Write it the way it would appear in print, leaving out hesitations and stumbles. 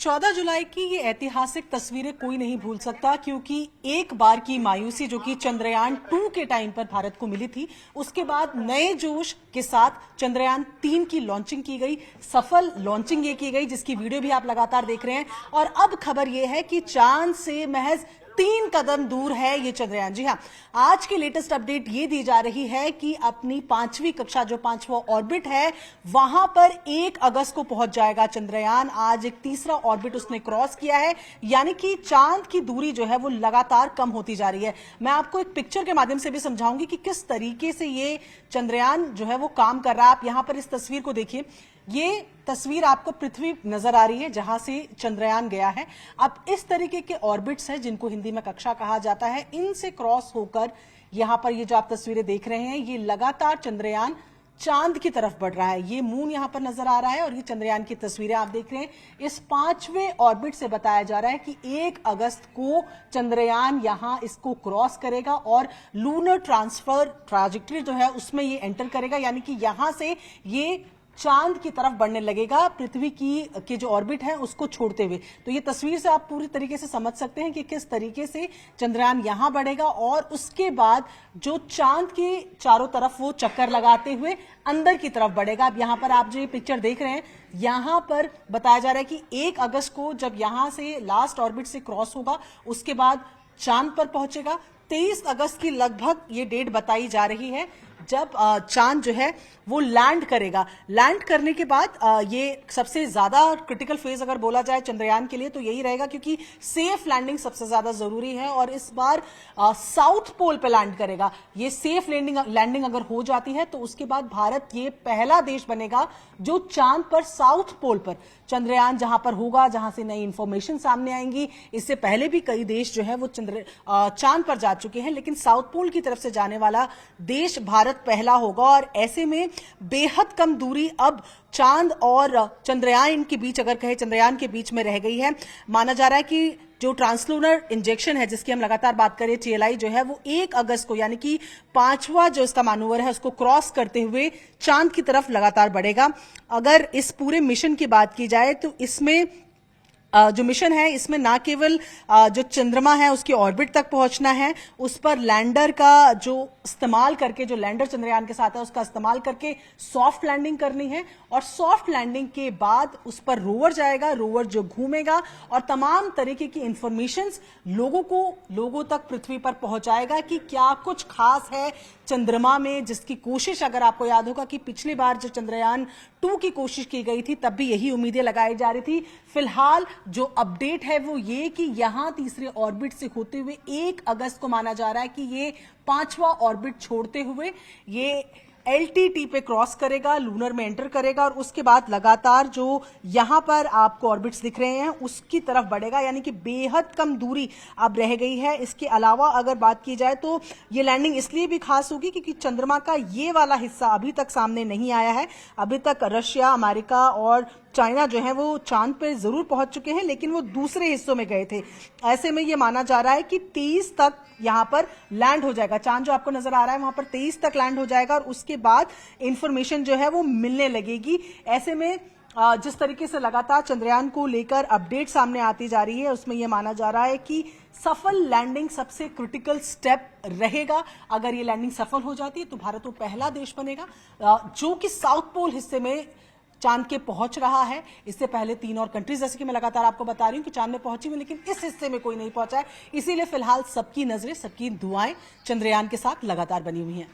14 जुलाई की ये ऐतिहासिक तस्वीरें कोई नहीं भूल सकता, क्योंकि एक बार की मायूसी जो कि चंद्रयान 2 के टाइम पर भारत को मिली थी, उसके बाद नए जोश के साथ चंद्रयान 3 की लॉन्चिंग की गई, सफल लॉन्चिंग ये की गई जिसकी वीडियो भी आप लगातार देख रहे हैं। और अब खबर ये है कि चांद से महज 3 कदम दूर है ये चंद्रयान। जी हां, आज की लेटेस्ट अपडेट ये दी जा रही है कि अपनी 5वीं कक्षा जो 5वां ऑर्बिट है वहां पर 1 अगस्त को पहुंच जाएगा चंद्रयान। आज एक तीसरा ऑर्बिट उसने क्रॉस किया है, यानी कि चांद की दूरी जो है वो लगातार कम होती जा रही है। मैं आपको एक पिक्चर के माध्यम से भी समझाऊंगी कि किस तरीके से ये चंद्रयान जो है वो काम कर रहा है। आप यहां पर इस तस्वीर को देखिए, ये तस्वीर आपको पृथ्वी नजर आ रही है जहां से चंद्रयान गया है। अब इस तरीके के ऑर्बिट्स हैं जिनको हिंदी में कक्षा कहा जाता है, इनसे क्रॉस होकर यहां पर ये जो आप तस्वीरें देख रहे हैं, ये लगातार चंद्रयान चांद की तरफ बढ़ रहा है। ये मून यहां पर नजर आ रहा है और ये चंद्रयान की तस्वीरें आप देख रहे हैं। इस 5वें ऑर्बिट से बताया जा रहा है कि 1 अगस्त को चंद्रयान यहां इसको क्रॉस करेगा और लूनर ट्रांसफर ट्राजेक्टरी जो है उसमें ये एंटर करेगा, यानी कि यहां से ये चांद की तरफ बढ़ने लगेगा, पृथ्वी की जो ऑर्बिट है उसको छोड़ते हुए। तो ये तस्वीर से आप पूरी तरीके से समझ सकते हैं कि किस तरीके से चंद्रयान यहां बढ़ेगा और उसके बाद जो चांद के चारों तरफ वो चक्कर लगाते हुए अंदर की तरफ बढ़ेगा। अब यहां पर आप जो ये पिक्चर देख रहे हैं, यहां पर बताया जा रहा है कि 1 अगस्त को जब यहां से लास्ट ऑर्बिट से क्रॉस होगा, उसके बाद चांद पर पहुंचेगा। 23 अगस्त की लगभग ये डेट बताई जा रही है जब चांद जो है वो लैंड करेगा। लैंड करने के बाद ये सबसे ज्यादा क्रिटिकल फेज अगर बोला जाए चंद्रयान के लिए तो यही रहेगा, क्योंकि सेफ लैंडिंग सबसे ज्यादा जरूरी है और इस बार साउथ पोल पे लैंड करेगा। ये सेफ लैंडिंग अगर हो जाती है तो उसके बाद भारत ये पहला देश बनेगा जो चांद पर साउथ पोल पर चंद्रयान जहां पर होगा, जहां से नई इंफॉर्मेशन सामने आएंगी। इससे पहले भी कई देश जो है वो चांद पर जा चुके हैं, लेकिन साउथ पोल की तरफ से जाने वाला देश भारत पहला होगा। और ऐसे में बेहद कम दूरी अब चांद और चंद्रयान के बीच, अगर कहे चंद्रयान के बीच में रह गई है। माना जा रहा है कि जो ट्रांसलूनर इंजेक्शन है जिसकी हम लगातार बात करें, TLI जो है वो 1 अगस्त को, यानी कि 5वां जो इसका मानूवर है उसको क्रॉस करते हुए चांद की तरफ लगातार बढ़ेगा। अगर इस पूरे मिशन की बात की जाए तो इसमें जो मिशन है इसमें ना केवल जो चंद्रमा है उसकी ऑर्बिट तक पहुंचना है, उस पर लैंडर का जो इस्तेमाल करके, जो लैंडर चंद्रयान के साथ है उसका इस्तेमाल करके सॉफ्ट लैंडिंग करनी है। और सॉफ्ट लैंडिंग के बाद उस पर रोवर जाएगा, रोवर जो घूमेगा और तमाम तरीके की इंफॉर्मेशंस लोगों तक पृथ्वी पर पहुंचाएगा कि क्या कुछ खास है चंद्रमा में, जिसकी कोशिश अगर आपको याद होगा कि पिछली बार जो चंद्रयान 2 की कोशिश की गई थी तब भी यही उम्मीदें लगाई जा रही थी। फिलहाल जो अपडेट है वो ये कि यहां तीसरे ऑर्बिट से होते हुए 1 अगस्त को माना जा रहा है कि ये 5वां ऑर्बिट छोड़ते हुए ये LTT पे क्रॉस करेगा, लूनर में एंटर करेगा और उसके बाद लगातार जो यहां पर आपको ऑर्बिट्स दिख रहे हैं उसकी तरफ बढ़ेगा, यानी कि बेहद कम दूरी अब रह गई है। इसके अलावा अगर बात की जाए तो ये लैंडिंग इसलिए भी खास होगी क्योंकि चंद्रमा का ये वाला हिस्सा अभी तक सामने नहीं आया है। अभी तक रशिया, अमेरिका और चाइना जो है वो चांद पे जरूर पहुंच चुके हैं, लेकिन वो दूसरे हिस्सों में गए थे। ऐसे में ये माना जा रहा है कि 23 तक यहां पर लैंड हो जाएगा। चांद जो आपको नजर आ रहा है वहां पर 23 तक लैंड हो जाएगा और उसके बाद इंफॉर्मेशन जो है वो मिलने लगेगी। ऐसे में जिस तरीके से लगातार चंद्रयान को लेकर अपडेट सामने आती जा रही है, उसमें यह माना जा रहा है कि सफल लैंडिंग सबसे क्रिटिकल स्टेप रहेगा। अगर ये लैंडिंग सफल हो जाती है तो भारत वो पहला देश बनेगा जो कि साउथ पोल हिस्से में चांद के पहुंच रहा है। इससे पहले 3 और कंट्रीज, जैसे कि मैं लगातार आपको बता रही हूं कि चांद में पहुंची हुई, लेकिन इस हिस्से में कोई नहीं पहुंचा है। इसीलिए फिलहाल सबकी नजरें, सबकी दुआएं चंद्रयान के साथ लगातार बनी हुई हैं।